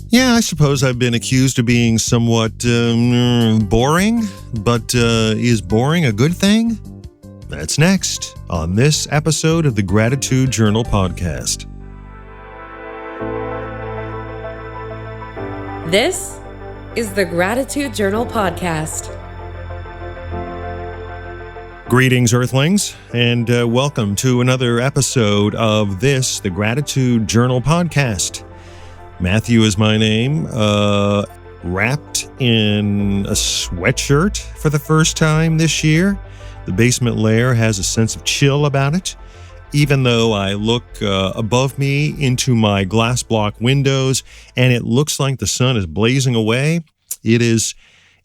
Yeah, I suppose I've been accused of being somewhat boring, but is boring a good thing? That's next on this episode of the Gratitude Journal podcast. This is the Gratitude Journal podcast. Greetings, Earthlings, and welcome to another episode of this, the Gratitude Journal podcast. Matthew is my name, wrapped in a sweatshirt for the first time this year. The basement lair has a sense of chill about it. Even though I look above me into my glass block windows and it looks like the sun is blazing away, it is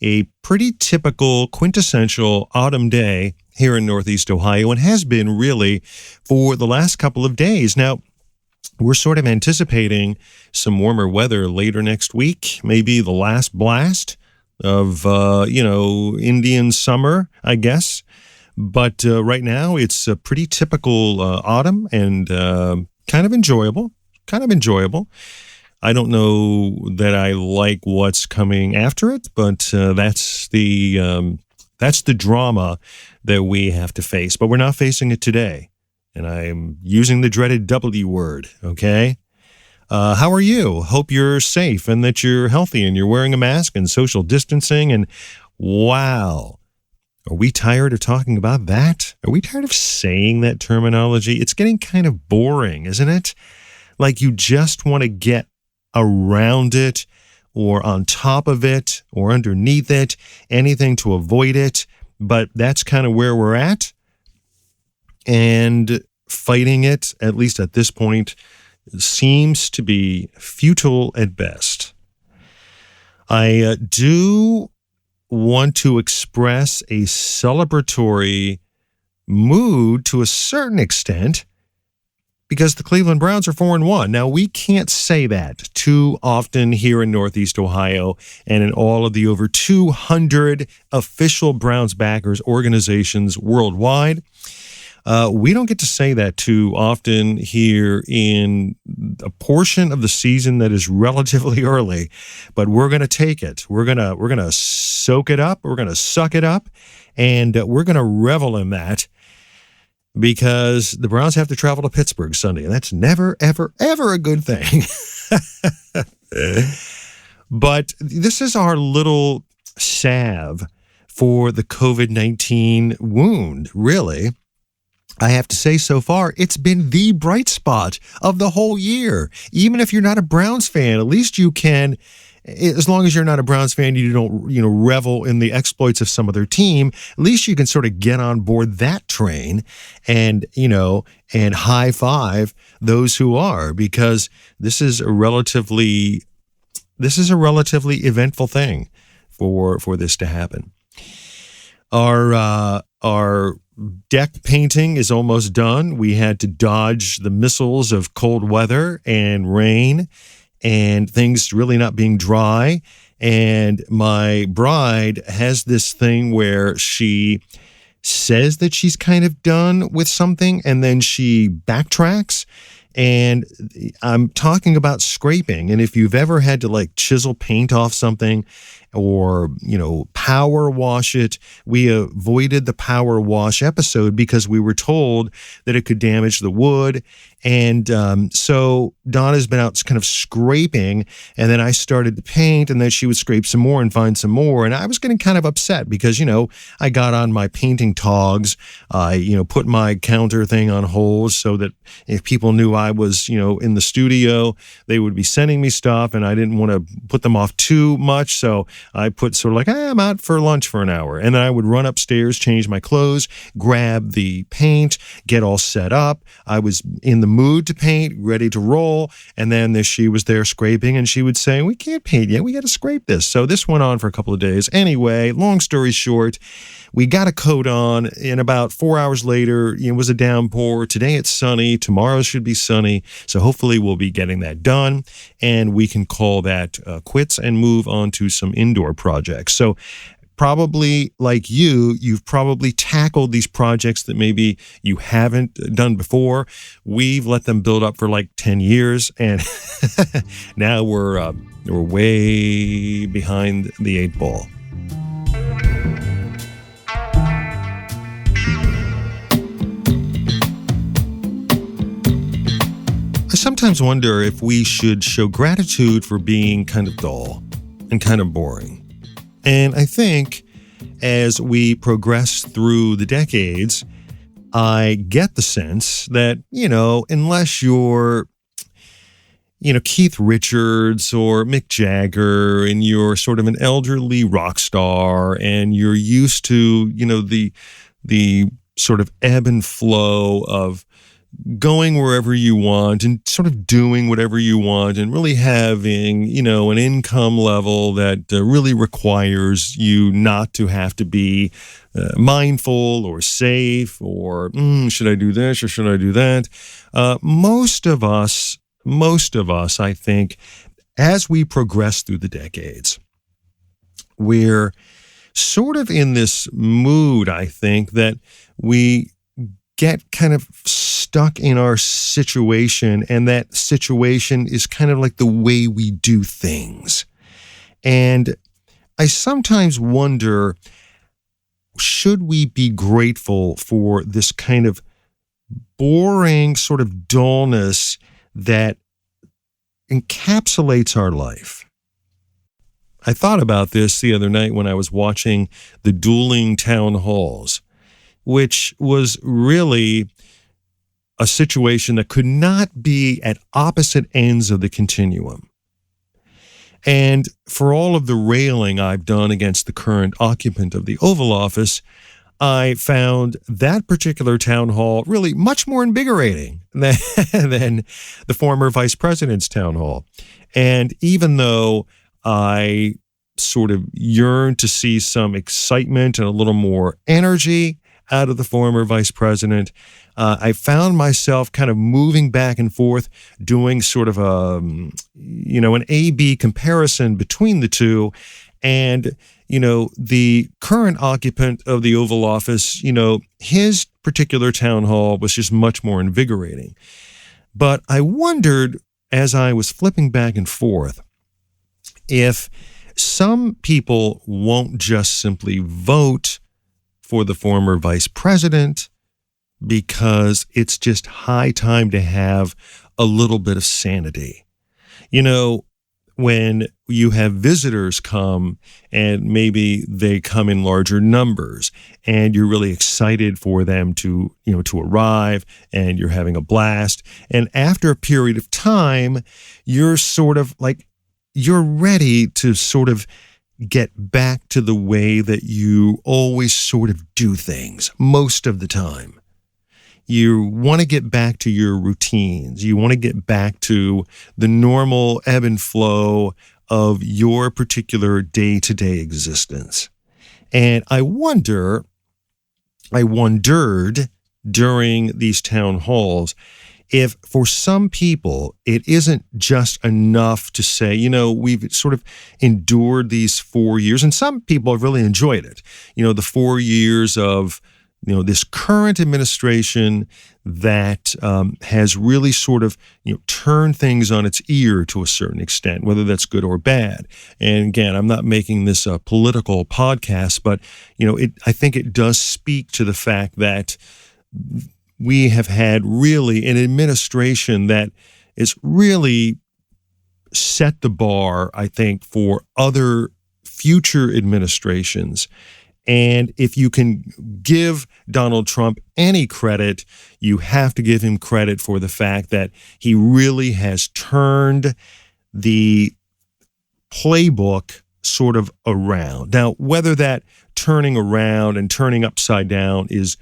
a pretty typical, quintessential autumn day here in Northeast Ohio and has been really for the last couple of days. Now, we're sort of anticipating some warmer weather later next week, maybe the last blast of, Indian summer, I guess. But right now, it's a pretty typical autumn and kind of enjoyable. I don't know that I like what's coming after it, but that's the drama that we have to face. But we're not facing it today. And I'm using the dreaded W word, okay? How are you? Hope you're safe and that you're healthy and you're wearing a mask and social distancing. And wow, are we tired of talking about that? Are we tired of saying that terminology? It's getting kind of boring, isn't it? Like you just want to get around it or on top of it or underneath it, anything to avoid it. But that's kind of where we're at. And fighting it, at least at this point, seems to be futile at best. I do want to express a celebratory mood to a certain extent because the Cleveland Browns are 4-1. Now, we can't say that too often here in Northeast Ohio and in all of the over 200 official Browns backers organizations worldwide. We don't get to say that too often here in a portion of the season that is relatively early, but we're going to take it. We're going to soak it up. We're going to suck it up, and we're going to revel in that because the Browns have to travel to Pittsburgh Sunday, and that's never, ever, ever a good thing. But this is our little salve for the COVID-19 wound, really. I have to say, so far, it's been the bright spot of the whole year. Even if you're not a Browns fan, at least you can, as long as you're not a Browns fan, you don't, revel in the exploits of some other team. At least you can sort of get on board that train and, and high five those who are, because this is a relatively eventful thing for this to happen. Our deck painting is almost done. We had to dodge the missiles of cold weather and rain and things really not being dry. And my bride has this thing where she says that she's kind of done with something and then she backtracks. And I'm talking about scraping. And if you've ever had to chisel paint off something or, power wash it, we avoided the power wash episode because we were told that it could damage the wood. And so Donna's been out kind of scraping, and then I started to paint, and then she would scrape some more and find some more. And I was getting kind of upset because, I got on my painting togs. I, put my counter thing on hold so that if people knew I was, in the studio, they would be sending me stuff, and I didn't want to put them off too much. So I put sort of I'm out for lunch for an hour. And then I would run upstairs, change my clothes, grab the paint, get all set up. I was in the mood to paint, ready to roll. And then she was there scraping, and she would say, "We can't paint yet. We got to scrape this." So this went on for a couple of days. Anyway, long story short, we got a coat on, and about 4 hours later, it was a downpour. Today it's sunny. Tomorrow should be sunny. So hopefully we'll be getting that done, and we can call that quits and move on to some indoor projects. So probably, like you've probably tackled these projects that maybe you haven't done before. We've let them build up for like 10 years, and now we're way behind the 8 ball. I sometimes wonder if we should show gratitude for being kind of dull and kind of boring. And I think as we progress through the decades, I get the sense that, unless you're, Keith Richards or Mick Jagger, and you're sort of an elderly rock star, and you're used to, the sort of ebb and flow of going wherever you want and sort of doing whatever you want, and really having, an income level that really requires you not to have to be mindful or safe or should I do this or should I do that? Most of us, I think, as we progress through the decades, we're sort of in this mood, I think, that we get kind of stuck in our situation, and that situation is kind of like the way we do things. And I sometimes wonder, should we be grateful for this kind of boring sort of dullness that encapsulates our life? I thought about this the other night when I was watching the dueling town halls, which was really a situation that could not be at opposite ends of the continuum. And for all of the railing I've done against the current occupant of the Oval Office, I found that particular town hall really much more invigorating than the former vice president's town hall. And even though I sort of yearned to see some excitement and a little more energy out of the former vice president, I found myself kind of moving back and forth, doing sort of an A-B comparison between the two. And, the current occupant of the Oval Office, his particular town hall was just much more invigorating. But I wondered, as I was flipping back and forth, if some people won't just simply vote for the former vice president because it's just high time to have a little bit of sanity. When you have visitors come, and maybe they come in larger numbers, and you're really excited for them to arrive, and you're having a blast. And after a period of time, you're sort of like, you're ready to sort of get back to the way that you always sort of do things most of the time. You want to get back to your routines. You want to get back to the normal ebb and flow of your particular day-to-day existence. And I wondered during these town halls if for some people it isn't just enough to say, we've sort of endured these 4 years, and some people have really enjoyed it. The 4 years of this current administration that has really sort of turned things on its ear to a certain extent, whether that's good or bad. And again, I'm not making this a political podcast, but I think it does speak to the fact that we have had really an administration that is really set the bar, I think, for other future administrations. And if you can give Donald Trump any credit, you have to give him credit for the fact that he really has turned the playbook sort of around. Now, whether that turning around and turning upside down is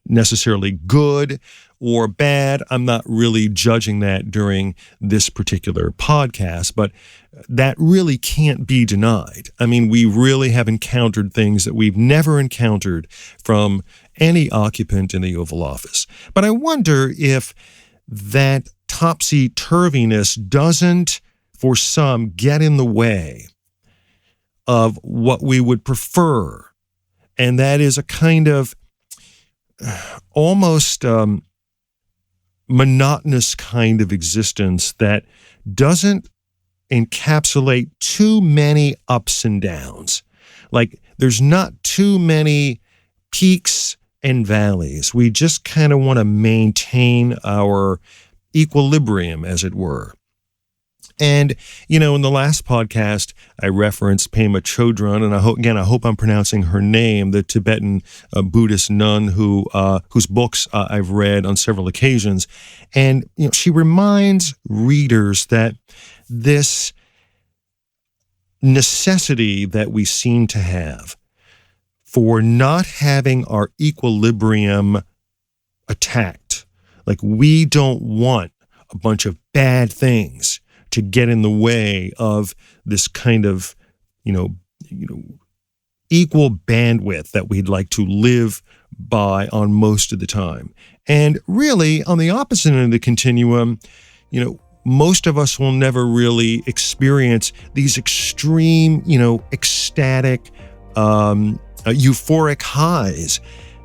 necessarily good or bad, I'm not really judging that during this particular podcast, but that really can't be denied. I mean, we really have encountered things that we've never encountered from any occupant in the Oval Office. But I wonder if that topsy-turviness doesn't, for some, get in the way of what we would prefer. And that is a kind of almost monotonous kind of existence that doesn't encapsulate too many ups and downs. Like there's not too many peaks and valleys. We just kind of want to maintain our equilibrium, as it were. And, in the last podcast, I referenced Pema Chodron, and I hope I'm pronouncing her name, the Tibetan Buddhist nun whose books I've read on several occasions. And, she reminds readers that this necessity that we seem to have for not having our equilibrium attacked, like we don't want a bunch of bad things to get in the way of this kind of, equal bandwidth that we'd like to live by on most of the time. And really, on the opposite end of the continuum, most of us will never really experience these extreme, ecstatic, euphoric highs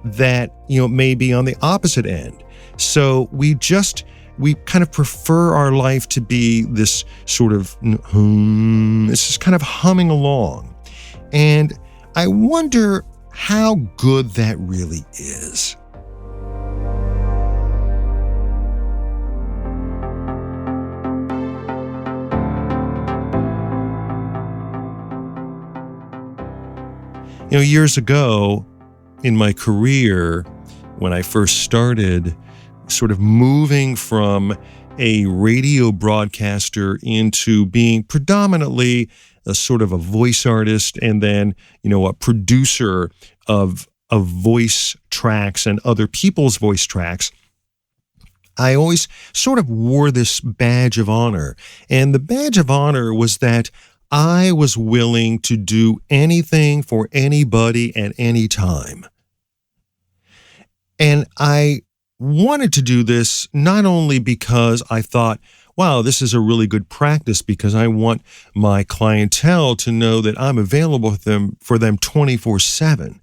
that, may be on the opposite end. So we kind of prefer our life to be this sort of, it's just kind of humming along. And I wonder how good that really is. Years ago in my career, when I first started sort of moving from a radio broadcaster into being predominantly a sort of a voice artist and then, a producer of voice tracks and other people's voice tracks, I always sort of wore this badge of honor. And the badge of honor was that I was willing to do anything for anybody at any time. And I wanted to do this not only because I thought, wow, this is a really good practice because I want my clientele to know that I'm available for them 24/7.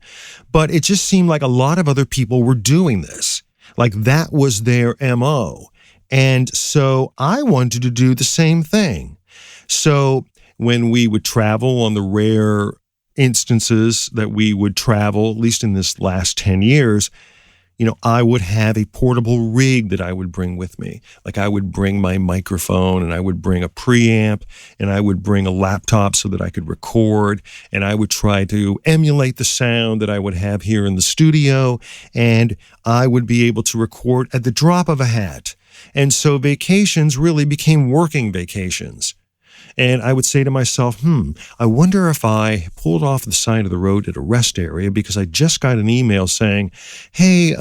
But it just seemed like a lot of other people were doing this. Like that was their MO. And so I wanted to do the same thing. So when we would travel on the rare instances that we would travel, at least in this last 10 years, I would have a portable rig that I would bring with me. Like I would bring my microphone and I would bring a preamp and I would bring a laptop so that I could record, and I would try to emulate the sound that I would have here in the studio, and I would be able to record at the drop of a hat. And so vacations really became working vacations. And I would say to myself, I wonder if I pulled off the side of the road at a rest area because I just got an email saying, hey,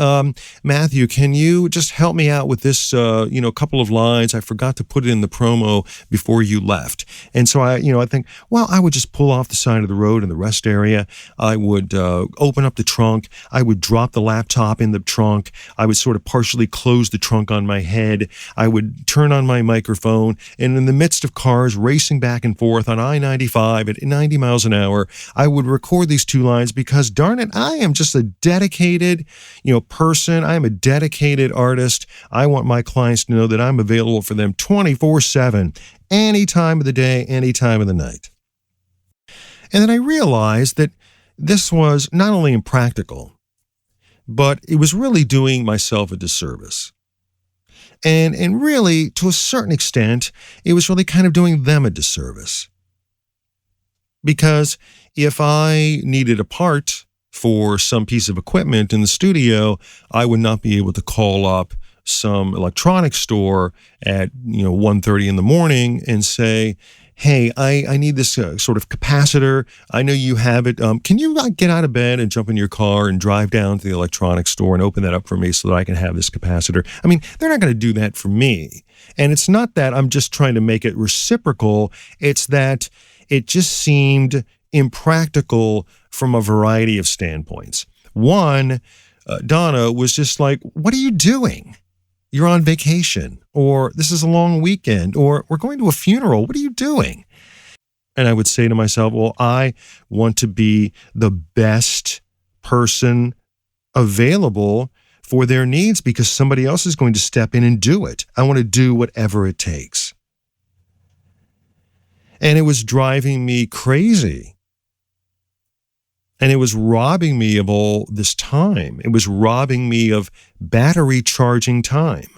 Matthew, can you just help me out with this, couple of lines? I forgot to put it in the promo before you left. And so I think, well, I would just pull off the side of the road in the rest area. I would open up the trunk. I would drop the laptop in the trunk. I would sort of partially close the trunk on my head. I would turn on my microphone, and in the midst of cars racing back and forth on I-95 at 90 miles an hour, I would record these two lines because, darn it, I am just a dedicated, person. I am a dedicated artist. I want my clients to know that I'm available for them 24/7, any time of the day, any time of the night. And then I realized that this was not only impractical, but it was really doing myself a disservice. And really, to a certain extent, it was really kind of doing them a disservice. Because if I needed a part for some piece of equipment in the studio, I would not be able to call up some electronics store at 1:30 in the morning and say, hey, I need this sort of capacitor. I know you have it. Can you get out of bed and jump in your car and drive down to the electronics store and open that up for me so that I can have this capacitor? I mean, they're not going to do that for me. And it's not that I'm just trying to make it reciprocal. It's that it just seemed impractical from a variety of standpoints. One, Donna was just like, what are you doing? You're on vacation, or this is a long weekend, or we're going to a funeral. What are you doing? And I would say to myself, well, I want to be the best person available for their needs because somebody else is going to step in and do it. I want to do whatever it takes. And it was driving me crazy. And it was robbing me of all this time. It was robbing me of battery charging time.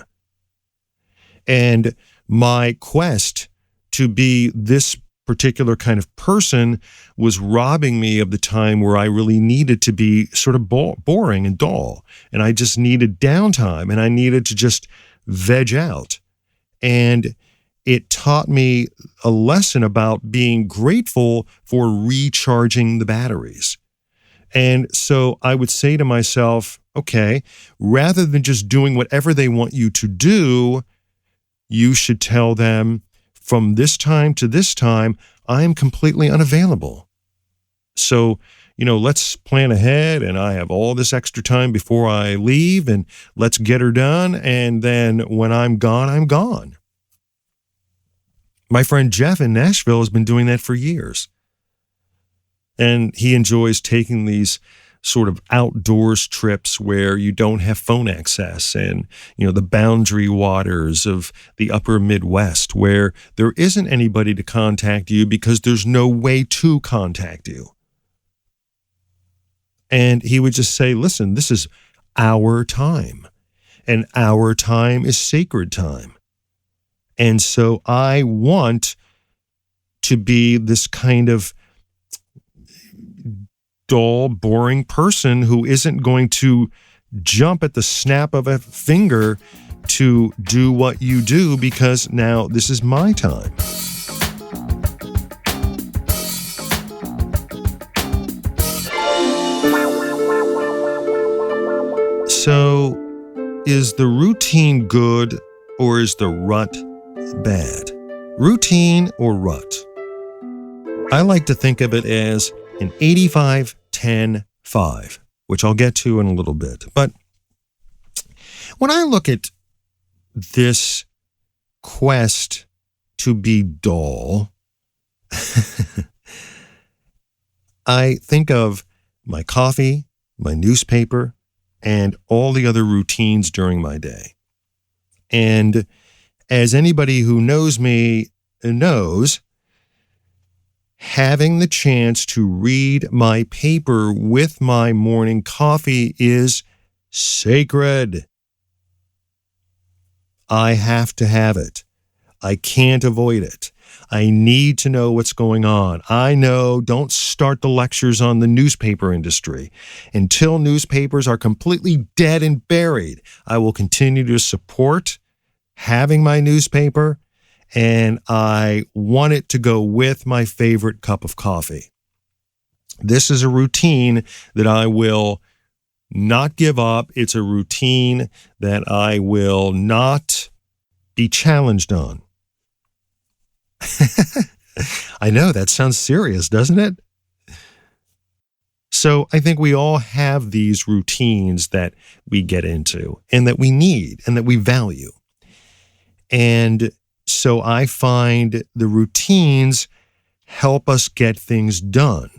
And my quest to be this particular kind of person was robbing me of the time where I really needed to be sort of boring and dull. And I just needed downtime and I needed to just veg out. And it taught me a lesson about being grateful for recharging the batteries. And so I would say to myself, okay, rather than just doing whatever they want you to do, you should tell them, from this time to this time, I am completely unavailable. So, let's plan ahead and I have all this extra time before I leave and let's get her done. And then when I'm gone, I'm gone. My friend Jeff in Nashville has been doing that for years. And he enjoys taking these sort of outdoors trips where you don't have phone access and, the boundary waters of the upper Midwest where there isn't anybody to contact you because there's no way to contact you. And he would just say, listen, this is our time and our time is sacred time. And so I want to be this kind of dull, boring person who isn't going to jump at the snap of a finger to do what you do because now this is my time. So, is the routine good or is the rut bad? Routine or rut? I like to think of it as an 85-10-5, which I'll get to in a little bit. But when I look at this quest to be dull, I think of my coffee, my newspaper, and all the other routines during my day. And as anybody who knows me knows, having the chance to read my paper with my morning coffee is sacred. I have to have it. I can't avoid it. I need to know what's going on. I know, don't start the lectures on the newspaper industry. Until newspapers are completely dead and buried, I will continue to support having my newspaper, and I want it to go with my favorite cup of coffee. This is a routine that I will not give up. It's a routine that I will not be challenged on. I know, that sounds serious, doesn't it? So I think we all have these routines that we get into and that we need and that we value. And so I find the routines help us get things done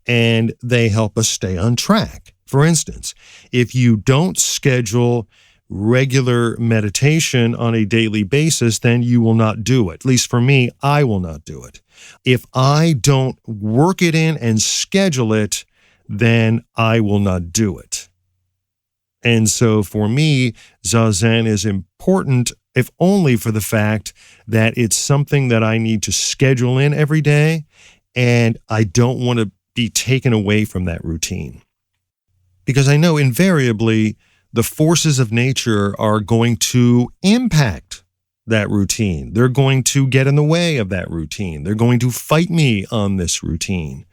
and they help us stay on track. For instance, if you don't schedule regular meditation on a daily basis, then you will not do it. At least for me, I will not do it. If I don't work it in and schedule it, then I will not do it. And so for me, Zazen is important, if only for the fact that it's something that I need to schedule in every day, and I don't want to be taken away from that routine. Because I know invariably the forces of nature are going to impact that routine. They're going to get in the way of that routine. They're going to fight me on this routine.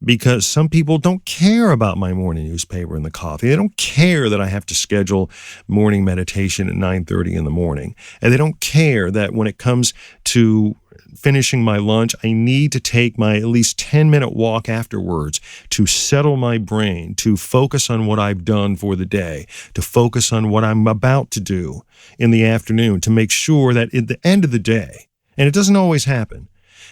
Because some people don't care about my morning newspaper and the coffee. They don't care that I have to schedule morning meditation at 9:30 in the morning. And they don't care that when it comes to finishing my lunch, I need to take my at least 10-minute walk afterwards to settle my brain, to focus on what I've done for the day, to focus on what I'm about to do in the afternoon, to make sure that at the end of the day, and it doesn't always happen,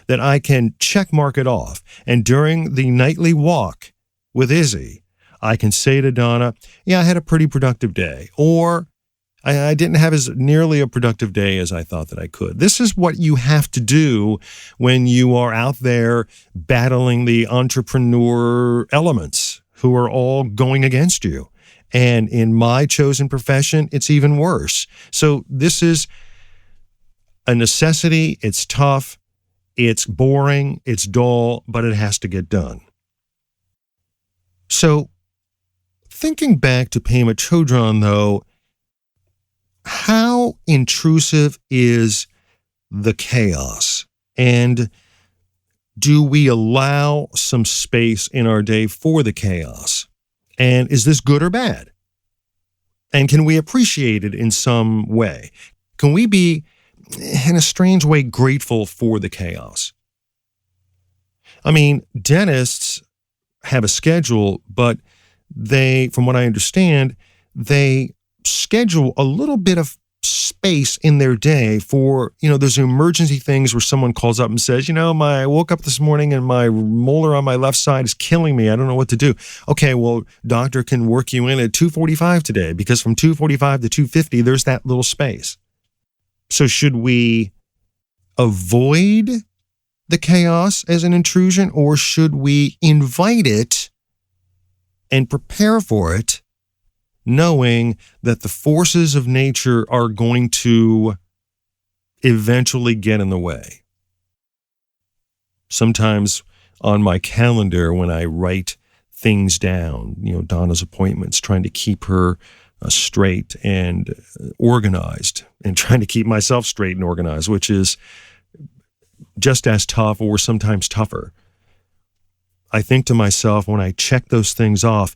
that I can check mark it off. And during the nightly walk with Izzy, I can say to Donna, yeah, I had a pretty productive day, or I didn't have as nearly a productive day as I thought that I could. This is what you have to do when you are out there battling the entrepreneur elements who are all going against you. And in my chosen profession, it's even worse. So this is a necessity. It's tough. It's boring. It's dull, but it has to get done. So thinking back to Pema Chodron, though, how intrusive is the chaos? And do we allow some space in our day for the chaos? And is this good or bad? And can we appreciate it in some way? Can we be, in a strange way, grateful for the chaos? I mean, dentists have a schedule, but they, from what I understand, they schedule a little bit of space in their day for, those emergency things where someone calls up and says, I woke up this morning and my molar on my left side is killing me. I don't know what to do. Okay, well, doctor can work you in at 2:45 today, because from 2:45 to 2:50, there's that little space. So should we avoid the chaos as an intrusion, or should we invite it and prepare for it, knowing that the forces of nature are going to eventually get in the way? Sometimes on my calendar, when I write things down, Donna's appointments, trying to keep her straight and organized, and trying to keep myself straight and organized, which is just as tough or sometimes tougher. I think to myself, when I check those things off,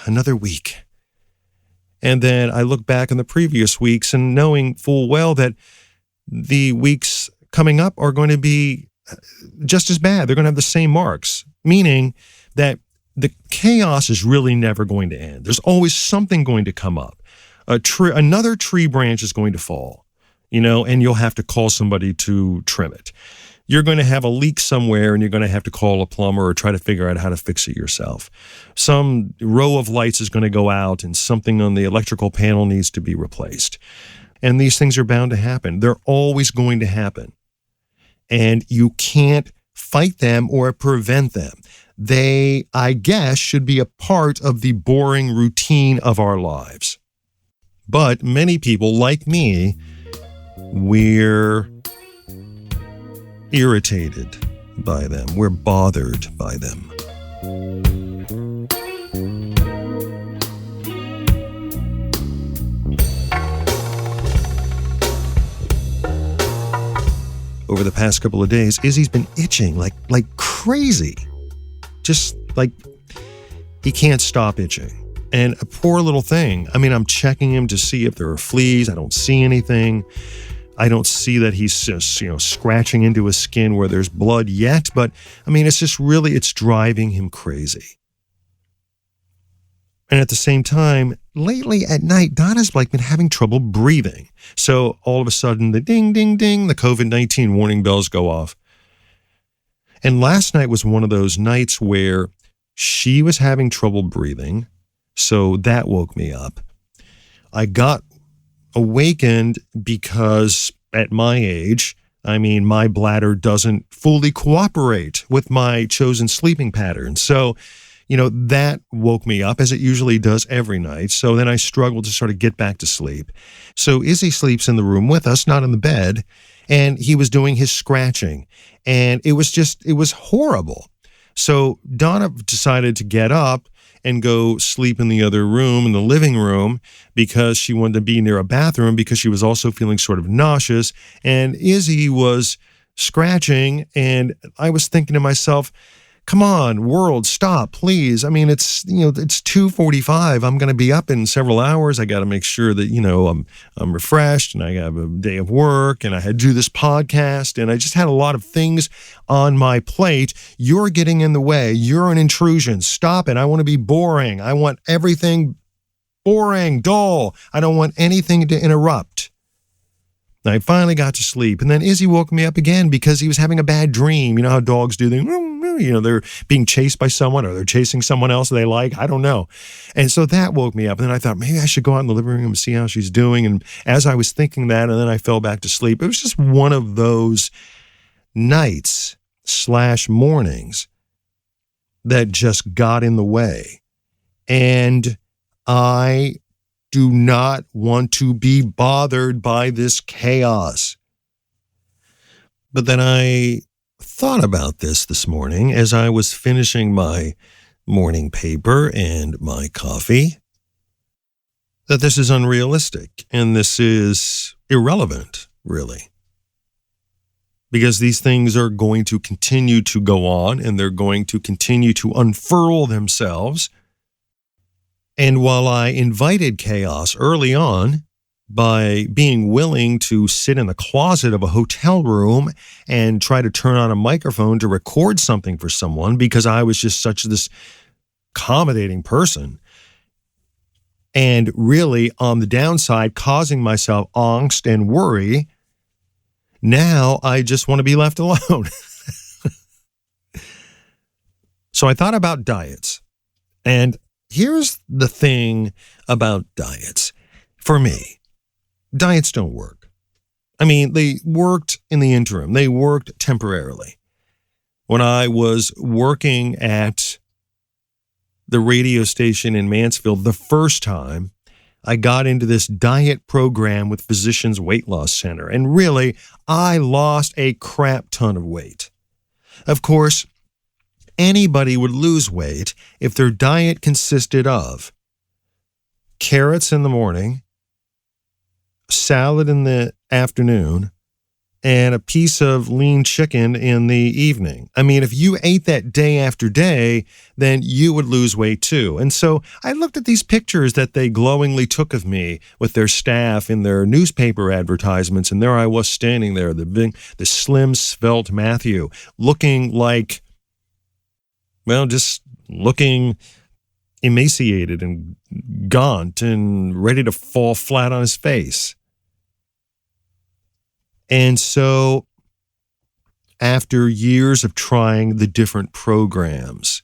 another week. And then I look back on the previous weeks, and knowing full well that the weeks coming up are going to be just as bad. They're going to have the same marks, meaning that the chaos is really never going to end. There's always something going to come up. Another tree branch is going to fall, and you'll have to call somebody to trim it. You're going to have a leak somewhere, and you're going to have to call a plumber or try to figure out how to fix it yourself. Some row of lights is going to go out, and something on the electrical panel needs to be replaced. And these things are bound to happen. They're always going to happen. And you can't fight them or prevent them. They, I guess, should be a part of the boring routine of our lives. But many people, like me, we're irritated by them. We're bothered by them. Over the past couple of days, Izzy's been itching like crazy. Just like he can't stop itching. And a poor little thing. I mean, I'm checking him to see if there are fleas. I don't see anything. I don't see that he's just, scratching into his skin where there's blood yet. But I mean, it's just really, it's driving him crazy. And at the same time, lately at night, Donna's been having trouble breathing. So all of a sudden, the ding, ding, ding, the COVID-19 warning bells go off. And last night was one of those nights where she was having trouble breathing. So that woke me up. I got awakened because at my age, my bladder doesn't fully cooperate with my chosen sleeping pattern. So, that woke me up, as it usually does every night. So then I struggled to sort of get back to sleep. So Izzy sleeps in the room with us, not in the bed, and he was doing his scratching. And it was horrible. So Donna decided to get up and go sleep in the other room, in the living room, because she wanted to be near a bathroom, because she was also feeling sort of nauseous. And Izzy was scratching, and I was thinking to myself, come on, world, stop, please. It's 2:45. I'm going to be up in several hours. I got to make sure that, I'm refreshed, and I have a day of work, and I had to do this podcast, and I just had a lot of things on my plate. You're getting in the way. You're an intrusion. Stop it. I want to be boring. I want everything boring, dull. I don't want anything to interrupt. I finally got to sleep, and then Izzy woke me up again because he was having a bad dream. You know how dogs do? They're being chased by someone, or they're chasing someone else they like. I don't know. And so that woke me up. And then I thought, maybe I should go out in the living room and see how she's doing. And as I was thinking that, and then I fell back to sleep, it was just one of those nights/mornings that just got in the way. And I do not want to be bothered by this chaos. But then I thought about this morning as I was finishing my morning paper and my coffee, that this is unrealistic and this is irrelevant, really. Because these things are going to continue to go on and they're going to continue to unfurl themselves. And while I invited chaos early on by being willing to sit in the closet of a hotel room and try to turn on a microphone to record something for someone because I was just such this accommodating person, and really on the downside causing myself angst and worry, now I just want to be left alone. So I thought about diets, and here's the thing about diets. For me, diets don't work. I mean, they worked in the interim. They worked temporarily. When I was working at the radio station in Mansfield the first time, I got into this diet program with Physicians Weight Loss Center. And really, I lost a crap ton of weight. Of course, anybody would lose weight if their diet consisted of carrots in the morning, salad in the afternoon, and a piece of lean chicken in the evening. I mean, if you ate that day after day, then you would lose weight too. And so I looked at these pictures that they glowingly took of me with their staff in their newspaper advertisements, and there I was standing there, the slim, svelte Matthew, looking like, well, just looking emaciated and gaunt and ready to fall flat on his face. And so after years of trying the different programs,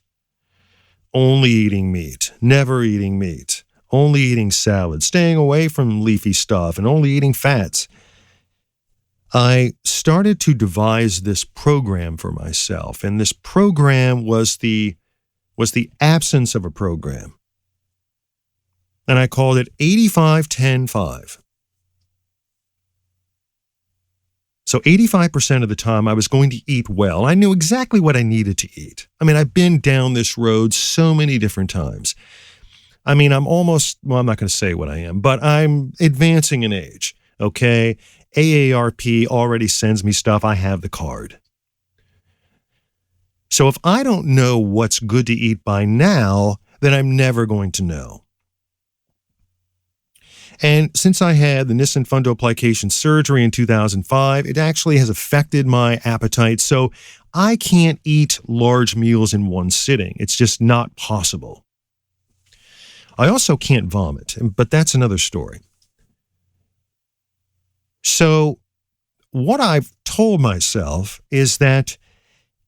only eating meat, never eating meat, only eating salad, staying away from leafy stuff, and only eating fats, I started to devise this program for myself. And this program was the absence of a program. And I called it 85-10-5. So 85% of the time I was going to eat well. I knew exactly what I needed to eat. I mean, I've been down this road so many different times. I mean, I'm not going to say what I am, but I'm advancing in age, okay? AARP already sends me stuff. I have the card. So if I don't know what's good to eat by now, then I'm never going to know. And since I had the Nissen fundoplication surgery in 2005, it actually has affected my appetite. So I can't eat large meals in one sitting. It's just not possible. I also can't vomit, but that's another story. So what I've told myself is that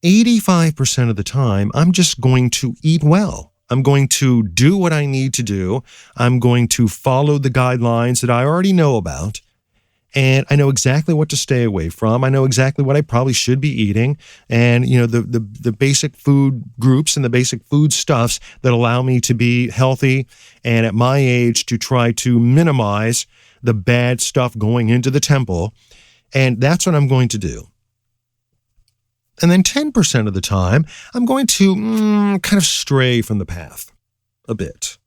85% of the time, I'm just going to eat well. I'm going to do what I need to do. I'm going to follow the guidelines that I already know about. And I know exactly what to stay away from. I know exactly what I probably should be eating. And, you know, the basic food groups and the basic food stuffs that allow me to be healthy and at my age to try to minimize the bad stuff going into the temple. And that's what I'm going to do. And then 10% of the time, I'm going to kind of stray from the path a bit.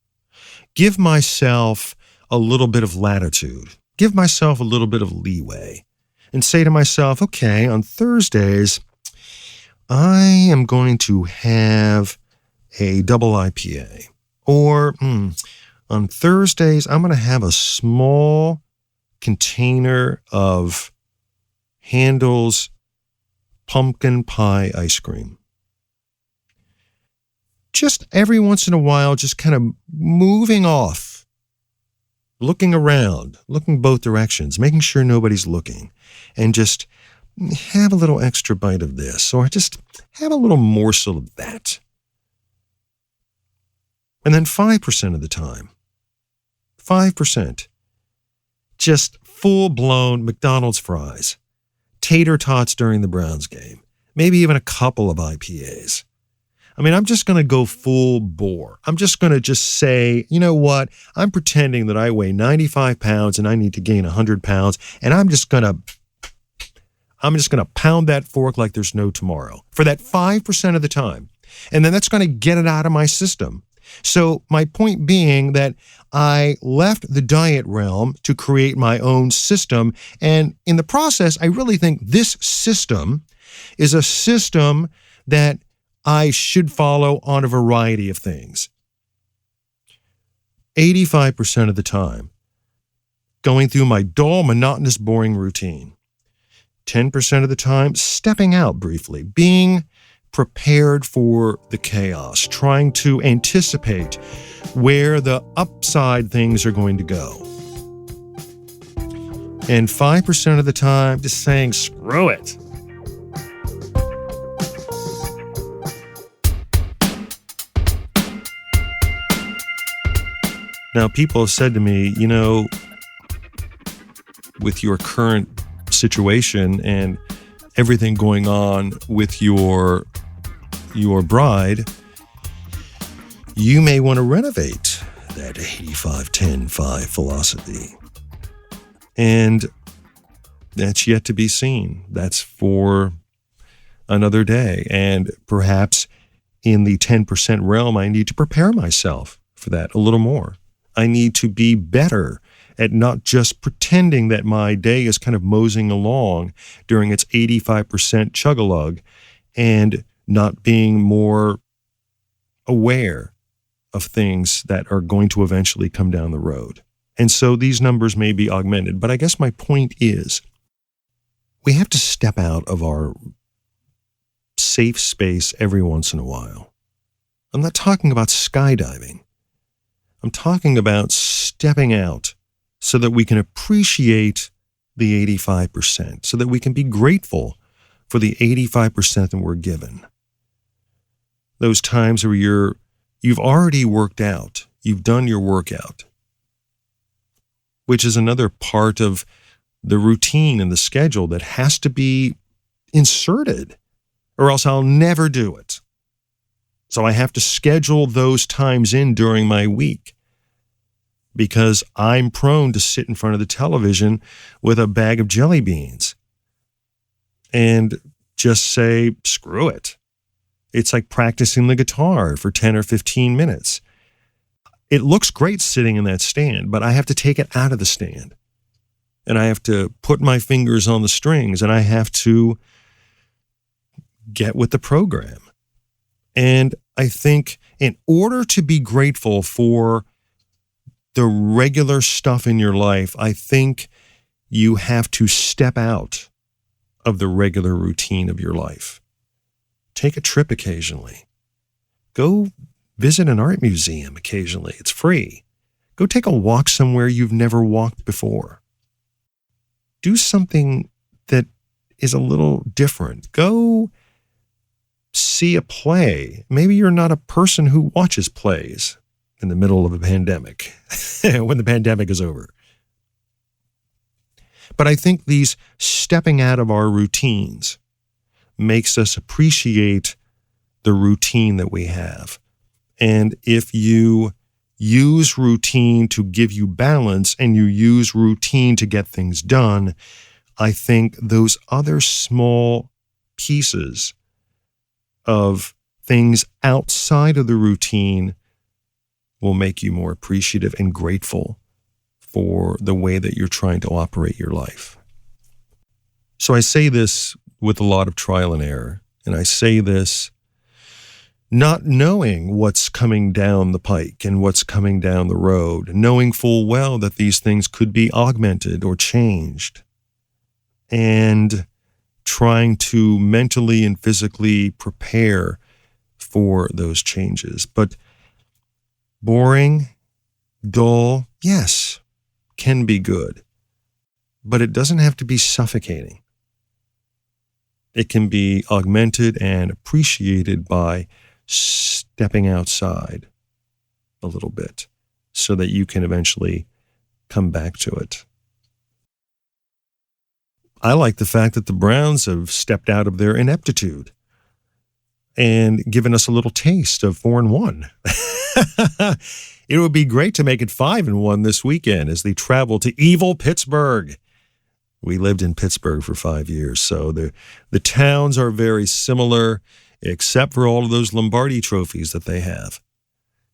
Give myself a little bit of latitude. Give myself a little bit of leeway. And say to myself, okay, on Thursdays, I am going to have a double IPA. Or on Thursdays, I'm going to have a small container of Handel's pumpkin pie ice cream. Just every once in a while, just kind of moving off looking around, looking both directions, making sure nobody's looking, and just have a little extra bite of this, or just have a little morsel of that. And then 5% of the time, 5%, just full-blown McDonald's fries, tater tots during the Browns game, maybe even a couple of IPAs. I mean, I'm just going to go full bore. I'm just going to just say, you know what? I'm pretending that I weigh 95 pounds and I need to gain 100 pounds, and I'm just going to pound that fork like there's no tomorrow for that 5% of the time. And then that's going to get it out of my system. So my point being that I left the diet realm to create my own system. And in the process, I really think this system is a system that I should follow on a variety of things. 85% of the time, going through my dull, monotonous, boring routine. 10% of the time, stepping out briefly, being prepared for the chaos, trying to anticipate where the upside things are going to go. And 5% of the time, just saying, screw it. Now, people have said to me, you know, with your current situation and everything going on with your bride, you may want to renovate that 85-10-5 philosophy. And that's yet to be seen. That's for another day. And perhaps in the 10% realm, I need to prepare myself for that a little more. I need to be better at not just pretending that my day is kind of moseying along during its 85% chug-a-lug and not being more aware of things that are going to eventually come down the road. And so these numbers may be augmented. But I guess my point is we have to step out of our safe space every once in a while. I'm not talking about skydiving. I'm talking about stepping out so that we can appreciate the 85%, so that we can be grateful for the 85% that we're given. Those times where you've already worked out, you've done your workout, which is another part of the routine and the schedule that has to be inserted, or else I'll never do it. So I have to schedule those times in during my week because I'm prone to sit in front of the television with a bag of jelly beans and just say, screw it. It's like practicing the guitar for 10 or 15 minutes. It looks great sitting in that stand, but I have to take it out of the stand. And I have to put my fingers on the strings and I have to get with the program. And I think in order to be grateful for the regular stuff in your life, I think you have to step out of the regular routine of your life. Take a trip occasionally. Go visit an art museum occasionally. It's free. Go take a walk somewhere you've never walked before. Do something that is a little different. Go see a play. Maybe you're not a person who watches plays in the middle of a pandemic, when the pandemic is over. But I think these stepping out of our routines makes us appreciate the routine that we have. And if you use routine to give you balance and you use routine to get things done, I think those other small pieces of things outside of the routine will make you more appreciative and grateful for the way that you're trying to operate your life. So I say this with a lot of trial and error, and I say this not knowing what's coming down the pike and what's coming down the road, knowing full well that these things could be augmented or changed, and trying to mentally and physically prepare for those changes. But boring, dull, yes, can be good, but it doesn't have to be suffocating. It can be augmented and appreciated by stepping outside a little bit so that you can eventually come back to it. I like the fact that the Browns have stepped out of their ineptitude and given us a little taste of 4-1. It would be great to make it 5-1 this weekend as they travel to evil Pittsburgh. We lived in Pittsburgh for 5 years, so the towns are very similar, except for all of those Lombardi trophies that they have.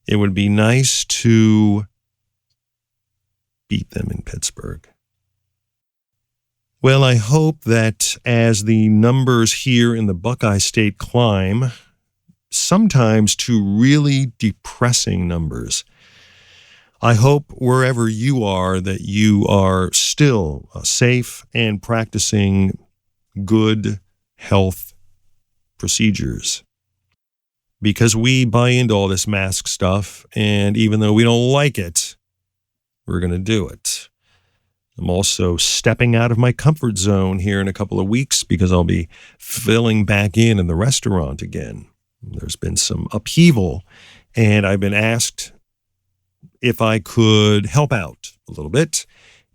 It would be nice to beat them in Pittsburgh. Well, I hope that as the numbers here in the Buckeye State climb, sometimes to really depressing numbers, I hope wherever you are that you are still safe and practicing good health procedures. Because we buy into all this mask stuff, and even though we don't like it, we're going to do it. I'm also stepping out of my comfort zone here in a couple of weeks because I'll be filling back in the restaurant again. There's been some upheaval, and I've been asked if I could help out a little bit.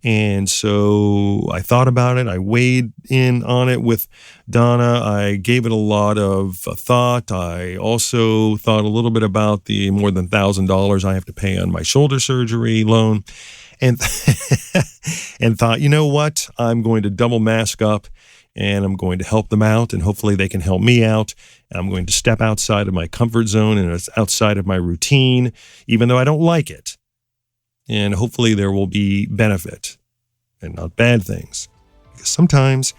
And so I thought about it. I weighed in on it with Donna. I gave it a lot of thought. I also thought a little bit about the more than $1,000 I have to pay on my shoulder surgery loan. And and thought, you know what? I'm going to double mask up and I'm going to help them out, and hopefully they can help me out. I'm going to step outside of my comfort zone and it's outside of my routine, even though I don't like it. And hopefully there will be benefit and not bad things. Because sometimes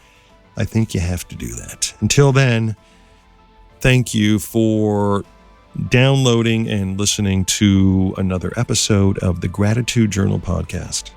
I think you have to do that. Until then, thank you for downloading and listening to another episode of the Gratitude Journal podcast.